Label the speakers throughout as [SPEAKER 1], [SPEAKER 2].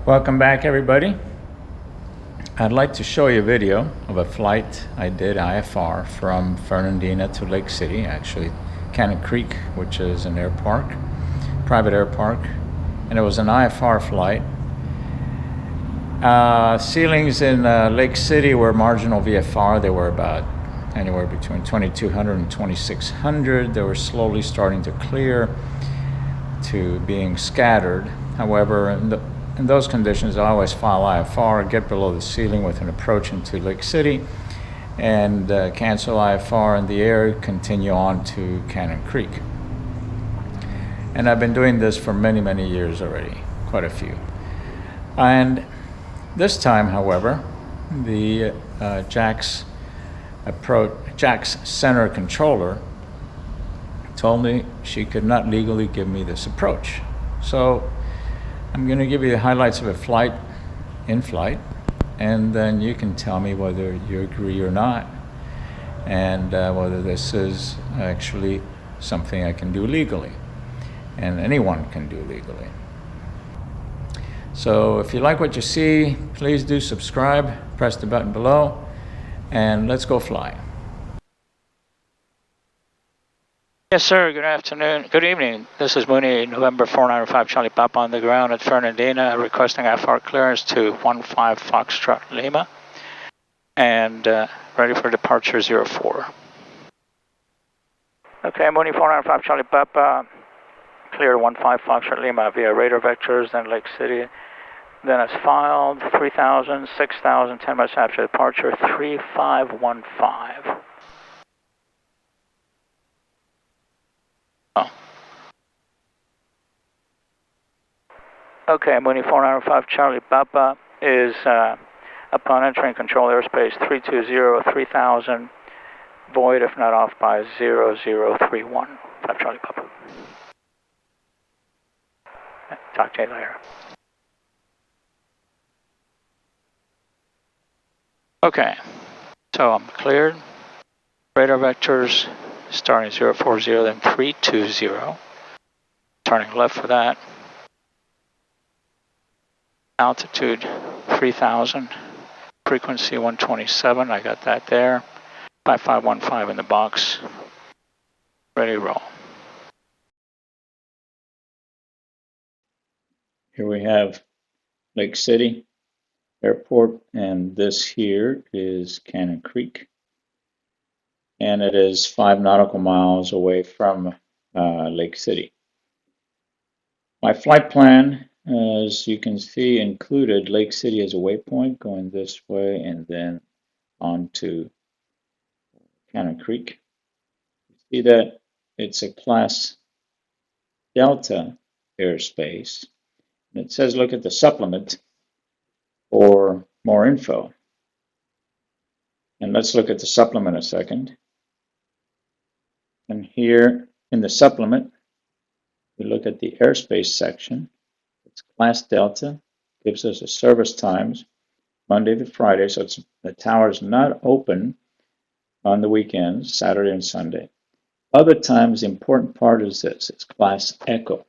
[SPEAKER 1] Welcome back, everybody. I'd like to show you a video of a flight I did IFR from Fernandina to Lake City, actually Cannon Creek, which is an air park, private air park, and it was an IFR flight. Ceilings in Lake City were marginal VFR. They were about anywhere between 2,200 and 2,600. They were slowly starting to clear to being scattered. However, in those conditions, I always file IFR, get below the ceiling with an approach into Lake City, and cancel IFR in the air, continue on to Cannon Creek. And I've been doing this for many, many years already, quite a few. And this time, however, the Jax Center controller told me she could not legally give me this approach. So I'm going to give you the highlights of a flight, in flight, and then you can tell me whether you agree or not, and whether this is actually something I can do legally, and anyone can do legally. So if you like what you see, please do subscribe, press the button below, and let's go fly. Yes, sir. Good afternoon. Good evening. This is Mooney, November 495 Charlie Papa on the ground at Fernandina, requesting IFR clearance to 15 Foxtrot Lima, and ready for departure 04. Okay, Mooney 495 Charlie Papa, clear 15 Foxtrot Lima via radar vectors, then Lake City. Then it's filed 3,000, 6,000, 10 minutes after departure, 3515. Okay, Mooney 495 Charlie Papa is upon entering control airspace 320, 3000, void if not off by 0031. 5 Charlie Papa. Talk to you later. Okay, so I'm cleared. Radar vectors starting 040, then 320. Turning left for that. Altitude 3000, frequency 127, I got that there. 5515 in the box, ready to roll. Here we have Lake City Airport, and this here is Cannon Creek. And it is 5 nautical miles away from Lake City. My flight plan, as you can see, included Lake City as a waypoint going this way and then on to Cannon Creek. You see that it's a Class Delta airspace. And it says look at the supplement for more info. And let's look at the supplement a second. And here in the supplement, we look at the airspace section. It's Class Delta, gives us the service times Monday to Friday, so the tower is not open on the weekends, Saturday and Sunday. Other times, the important part is this, it's Class Echo.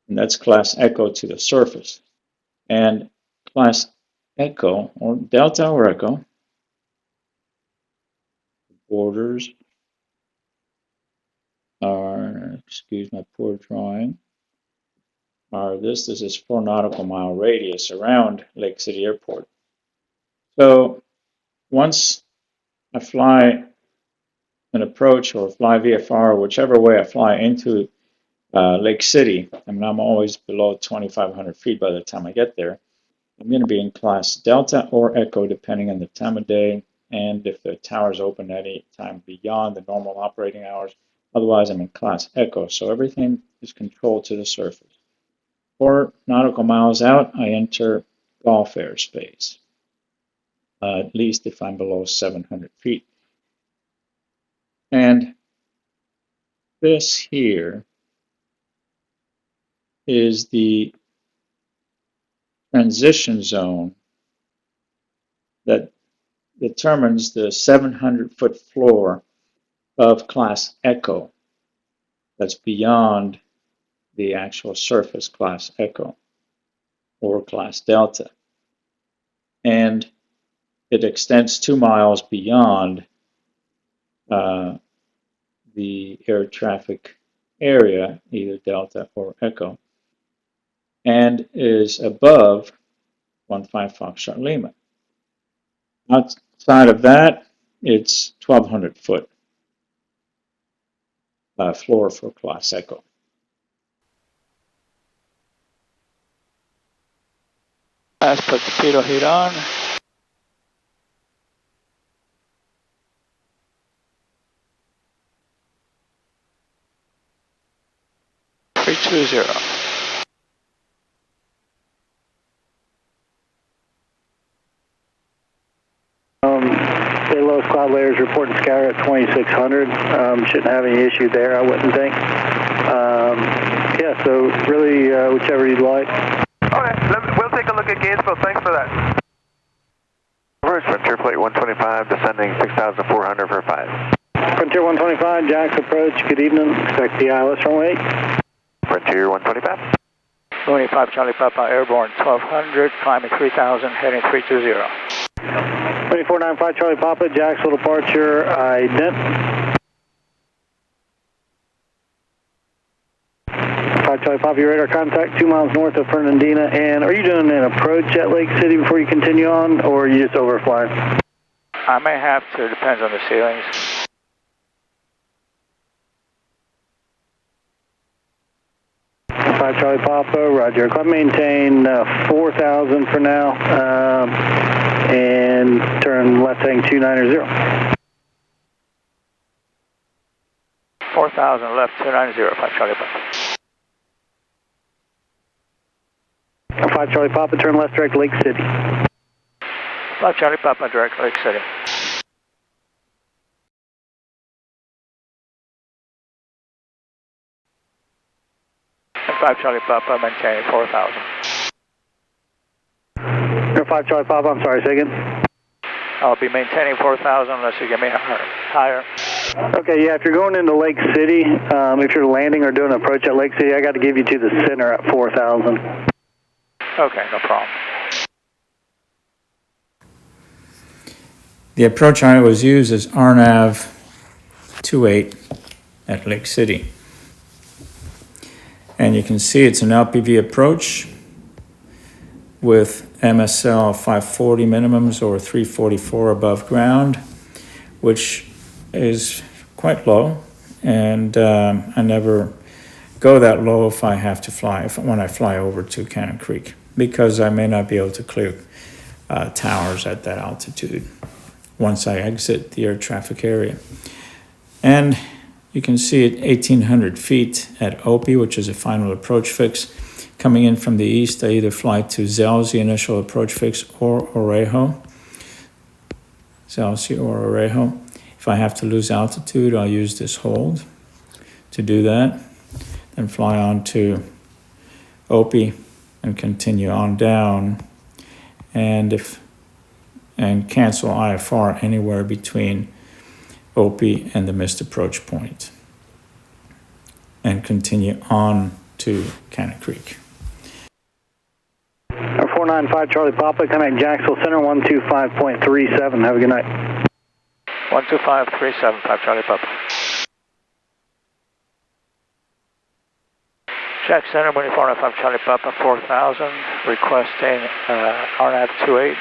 [SPEAKER 1] And that's Class Echo to the surface. And Class Echo, or Delta or Echo, borders are, excuse my poor drawing, are this is 4 nautical mile radius around Lake City Airport. So once I fly an approach or fly VFR, whichever way I fly into Lake City, I mean, I'm always below 2,500 feet by the time I get there. I'm going to be in Class Delta or Echo depending on the time of day and if the tower is open at any time beyond the normal operating hours. Otherwise, I'm in Class Echo, so everything is controlled to the surface. 4 nautical miles out, I enter Gulf airspace, at least if I'm below 700 feet. And this here is the transition zone that determines the 700-foot floor of Class Echo that's beyond the actual surface Class Echo. or class Delta. And it extends 2 miles beyond the air traffic area, either Delta or Echo, and is above 15 Foxtrot Lima. Outside of that, it's 1,200 foot floor for class Echo.
[SPEAKER 2] Let's put the pitot heat on. Three, 2, 0.
[SPEAKER 3] Say low cloud layers reporting scatter at 2,600. Shouldn't have any issue there, I wouldn't think. Yeah, so really whichever you'd like.
[SPEAKER 4] Okay, we'll take a look at Gainesville. Thanks for that. First, Frontier Flight 125, descending 6,400 for 5.
[SPEAKER 3] Frontier 125, Jax approach, good evening. Expect the ILS runway 8.
[SPEAKER 4] Frontier 125.
[SPEAKER 2] 25 Charlie Papa, airborne 1,200, climbing 3,000, heading 320.
[SPEAKER 3] 2495 Charlie Papa, Jacksonville departure, ident. 5 Charlie Papa, your radar contact 2 miles north of Fernandina. And are you doing an approach at Lake City before you continue on, or are you just overflying?
[SPEAKER 2] I may have to, depends on the ceilings.
[SPEAKER 3] 5 Charlie Papa, roger. Club maintain 4,000 for now, and turn left heading 290.
[SPEAKER 2] 4,000 left, 290, 5 Charlie Papa.
[SPEAKER 3] 5 Charlie Papa, turn left direct Lake City.
[SPEAKER 2] 5 Charlie Papa, direct Lake City. And 5 Charlie Papa, maintaining 4,000.
[SPEAKER 3] 5 Charlie Papa, I'm sorry, say again.
[SPEAKER 2] I'll be maintaining 4,000 unless you get me higher.
[SPEAKER 3] Okay, yeah, if you're going into Lake City, if you're landing or doing an approach at Lake City, I got to give you to the center at 4,000.
[SPEAKER 2] Okay, no problem.
[SPEAKER 1] The approach I always use is RNAV 28 at Lake City. And you can see it's an LPV approach with MSL 540 minimums or 344 above ground, which is quite low. And I never go that low if I have to fly, when I fly over to Cannon Creek, because I may not be able to clear towers at that altitude once I exit the air traffic area. And you can see at 1,800 feet at Opie, which is a final approach fix. Coming in from the east, I either fly to Zels, the initial approach fix, or Orejo. Zels or Orejo. If I have to lose altitude, I'll use this hold to do that. Then fly on to Opie and continue on down. And cancel IFR anywhere between Opie and the missed approach point, and continue on to Cannon Creek.
[SPEAKER 3] 495 Charlie Papa, connect Jacksonville Center 125.37. Have a good night.
[SPEAKER 2] 125.37, 5 Charlie Papa. Jax Center 145 Charlie Papa, 4,000, requesting RNAV 28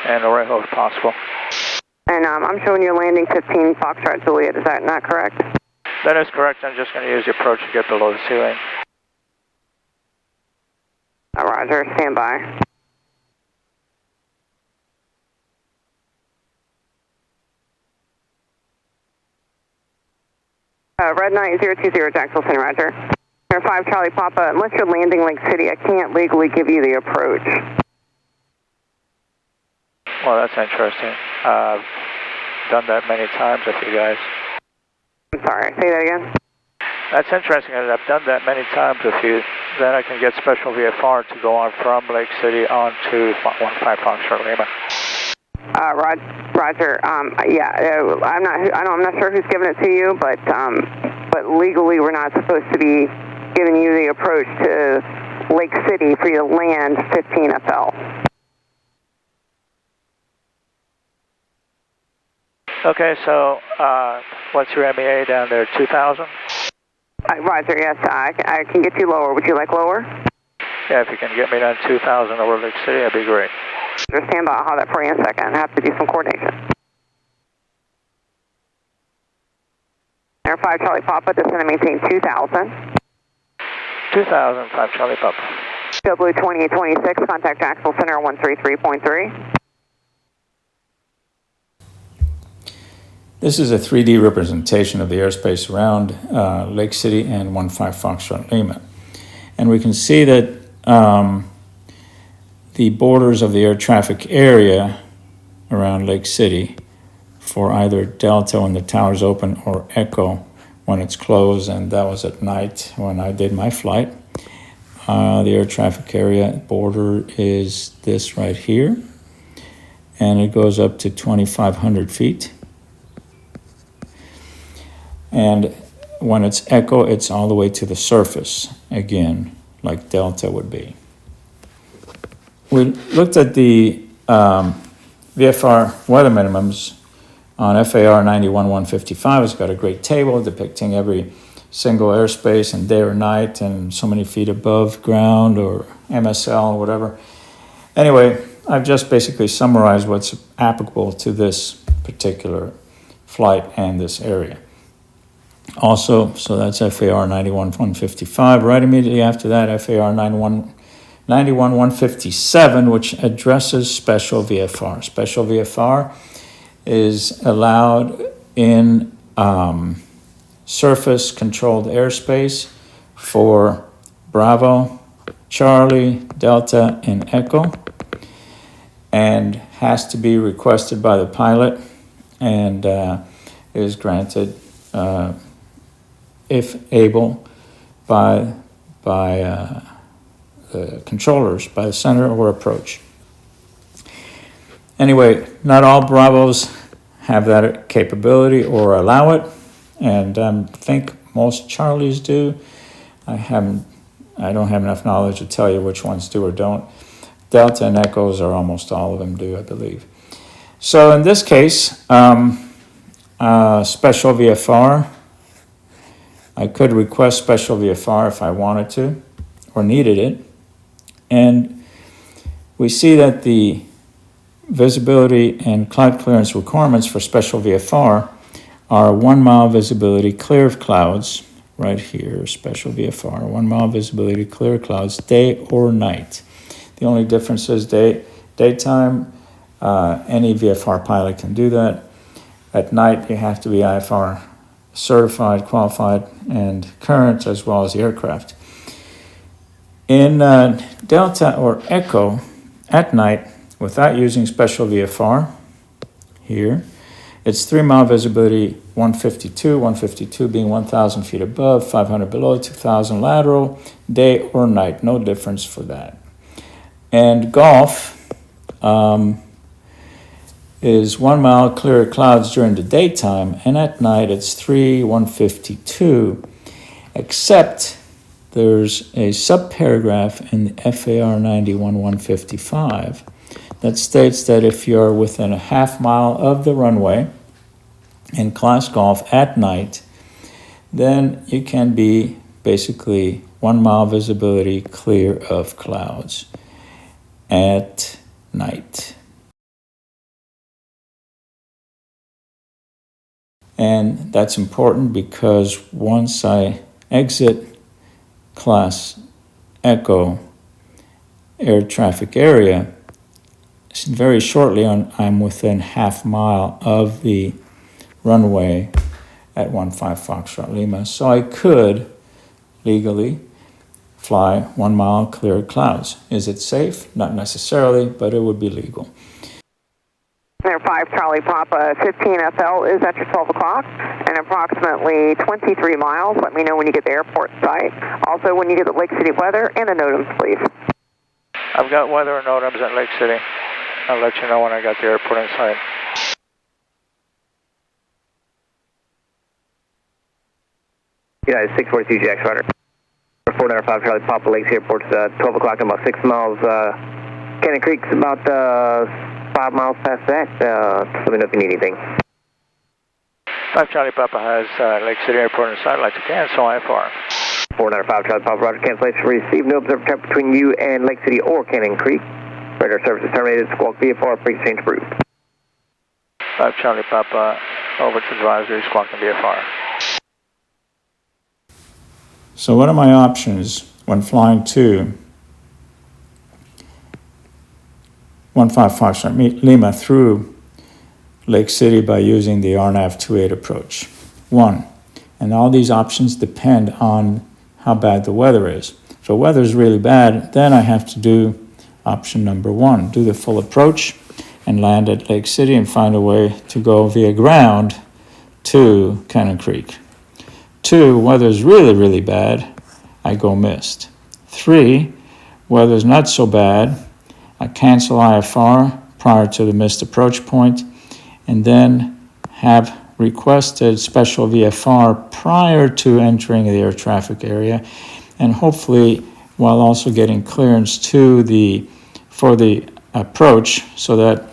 [SPEAKER 2] and Orejo if possible.
[SPEAKER 5] And I'm showing you landing 15 Foxtrot Juliet, is that not correct?
[SPEAKER 2] That is correct. I'm just going to use the approach to get below the ceiling.
[SPEAKER 5] Roger, stand by. Red 9020, Jacksonville Center, roger. 5 Charlie Papa, unless you're landing Lake City, I can't legally give you the approach.
[SPEAKER 2] Well, that's interesting. I've done that many times with you guys.
[SPEAKER 5] I'm sorry, say that again?
[SPEAKER 2] That's interesting. I've done that many times with you. Then I can get special VFR to go on from Lake City on to 15 Foxtrot Lima.
[SPEAKER 5] Roger. Yeah, I'm not sure who's giving it to you, but legally we're not supposed to be giving you the approach to Lake City for you to land 15 FL.
[SPEAKER 2] Okay, so what's your MEA down there, 2,000?
[SPEAKER 5] Roger, yes, I can get you lower. Would you like lower?
[SPEAKER 2] Yeah, if you can get me down 2,000 over Lake City, that'd be great.
[SPEAKER 5] Stand by, I'll have that for you in a second. I have to do some coordination. Air 5 Charlie Papa, descend and maintain 2,000.
[SPEAKER 2] 2,000, 5 Charlie Papa.
[SPEAKER 5] W2826, contact Jax Center 133.3.
[SPEAKER 1] This is a 3D representation of the airspace around Lake City and 15 Foxtrot Lima. And we can see that the borders of the air traffic area around Lake City for either Delta when the tower's open or Echo when it's closed, and that was at night when I did my flight. The air traffic area border is this right here, and it goes up to 2,500 feet. And when it's Echo, it's all the way to the surface, again, like Delta would be. We looked at the VFR weather minimums on FAR 91-155. It's got a great table depicting every single airspace and day or night and so many feet above ground or MSL or whatever. Anyway, I've just basically summarized what's applicable to this particular flight and this area. Also, so that's FAR 91-155. Right immediately after that, FAR 91-157, which addresses special VFR. Special VFR is allowed in surface-controlled airspace for Bravo, Charlie, Delta, and Echo, and has to be requested by the pilot and is granted if able, by the controllers, by the center or approach. Anyway, not all Bravos have that capability or allow it, and I think most Charlies do. I don't have enough knowledge to tell you which ones do or don't. Delta and Echoes are almost all of them do, I believe. So in this case, special VFR, I could request special VFR if I wanted to or needed it. And we see that the visibility and cloud clearance requirements for special VFR are 1 mile visibility clear of clouds, right here, special VFR, 1 mile visibility clear of clouds, day or night. The only difference is daytime, any VFR pilot can do that. At night, you have to be IFR certified, qualified, and current, as well as the aircraft. In Delta or Echo, at night, without using special VFR, here, it's 3 mile visibility, 152 being 1,000 feet above, 500 below, 2,000 lateral, day or night, no difference for that. And Golf is 1 mile clear of clouds during the daytime, and at night it's 152, except there's a subparagraph in the FAR 91-155 that states that if you're within a half mile of the runway in class Golf at night, then you can be basically 1 mile visibility clear of clouds at night. And that's important because once I exit class Echo air traffic area, very shortly I'm within half mile of the runway at 15 Foxtrot Lima. So I could legally fly 1 mile clear of clouds. Is it safe? Not necessarily, but it would be legal.
[SPEAKER 5] Air 5 Charlie Papa 15 FL is at your 12 o'clock and approximately 23 miles. Let me know when you get to the airport site. Also, when you get the Lake City weather and the NOTAMs, please.
[SPEAKER 2] I've got weather and NOTAMs at Lake City. I'll let you know when I got the airport in sight.
[SPEAKER 4] Yeah, 642 Jax Center.
[SPEAKER 3] 495 Charlie Papa, Lake City Airport's 12 o'clock and about 6 miles. Cannon Creek's about 5 miles past that. Let me know if you need anything.
[SPEAKER 2] 5 Charlie Papa has Lake City Airport in sight. I'd like to cancel IFR.
[SPEAKER 3] 495 Charlie Papa, roger, cancellation received. No observed traffic between you and Lake City or Cannon Creek. Radar service is terminated. Squawk VFR, frequency change approved.
[SPEAKER 2] 5 Charlie Papa, over to advisory, squawking VFR.
[SPEAKER 1] So what are my options when flying to 155 Lima through Lake City by using the RNAV 28 approach? 1, and all these options depend on how bad the weather is. If the weather is really bad, then I have to do option number 1, do the full approach and land at Lake City and find a way to go via ground to Cannon Creek. 2, weather's really, really bad, I go missed. 3, weather's not so bad, I cancel IFR prior to the missed approach point and then have requested special VFR prior to entering the air traffic area, and hopefully while also getting clearance for the approach so that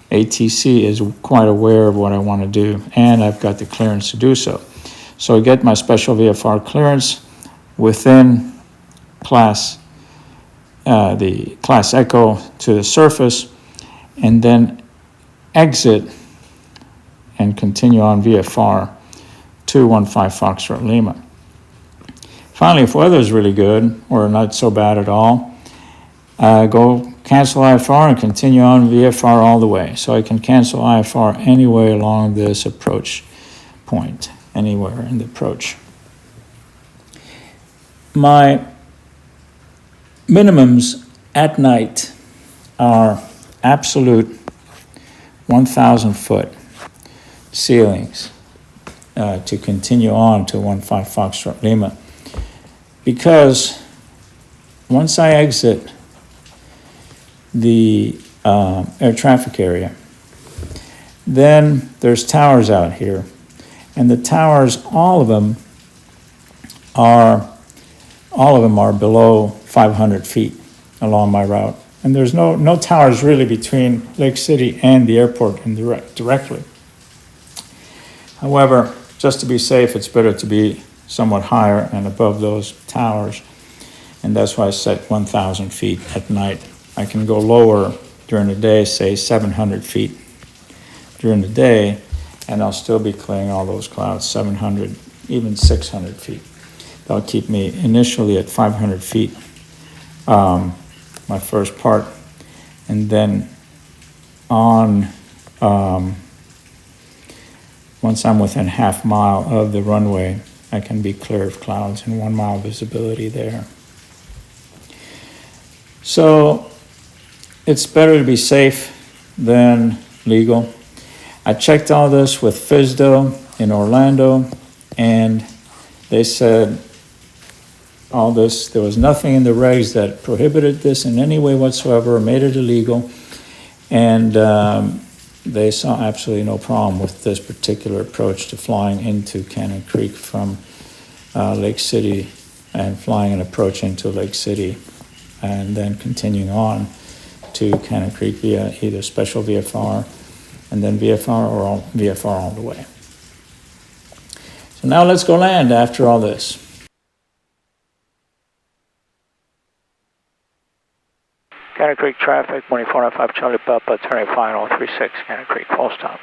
[SPEAKER 1] ATC is quite aware of what I want to do and I've got the clearance to do so. So I get my special VFR clearance within the class echo to the surface and then exit and continue on VFR to 15 Foxtrot Lima. Finally, if weather is really good or not so bad at all, go cancel IFR and continue on VFR all the way. So I can cancel IFR anywhere along this approach point, anywhere in the approach. My minimums at night are absolute 1,000 foot ceilings to continue on to 15 Foxtrot Lima, because once I exit the air traffic area, then there's towers out here, and the towers, all of them are below 500 feet along my route, and there's no towers really between Lake City and the airport directly. However, just to be safe, it's better to be somewhat higher and above those towers, and that's why I set 1,000 feet at night. I can go lower during the day, say 700 feet during the day, and I'll still be clearing all those clouds, 700, even 600 feet. That'll keep me initially at 500 feet, my first part, and then on, once I'm within half mile of the runway, I can be clear of clouds and 1 mile visibility there. So it's better to be safe than legal. I checked all this with FSDO in Orlando, and they said all this, there was nothing in the regs that prohibited this in any way whatsoever or made it illegal, and they saw absolutely no problem with this particular approach to flying into Cannon Creek from Lake City and flying an approach into Lake City and then continuing on to Cannon Creek via either special VFR and then VFR or VFR all the way. So now let's go land after all this.
[SPEAKER 2] Cannon Creek traffic, 2495 Charlie Papa, turning final 36, Cannon Creek, full stop.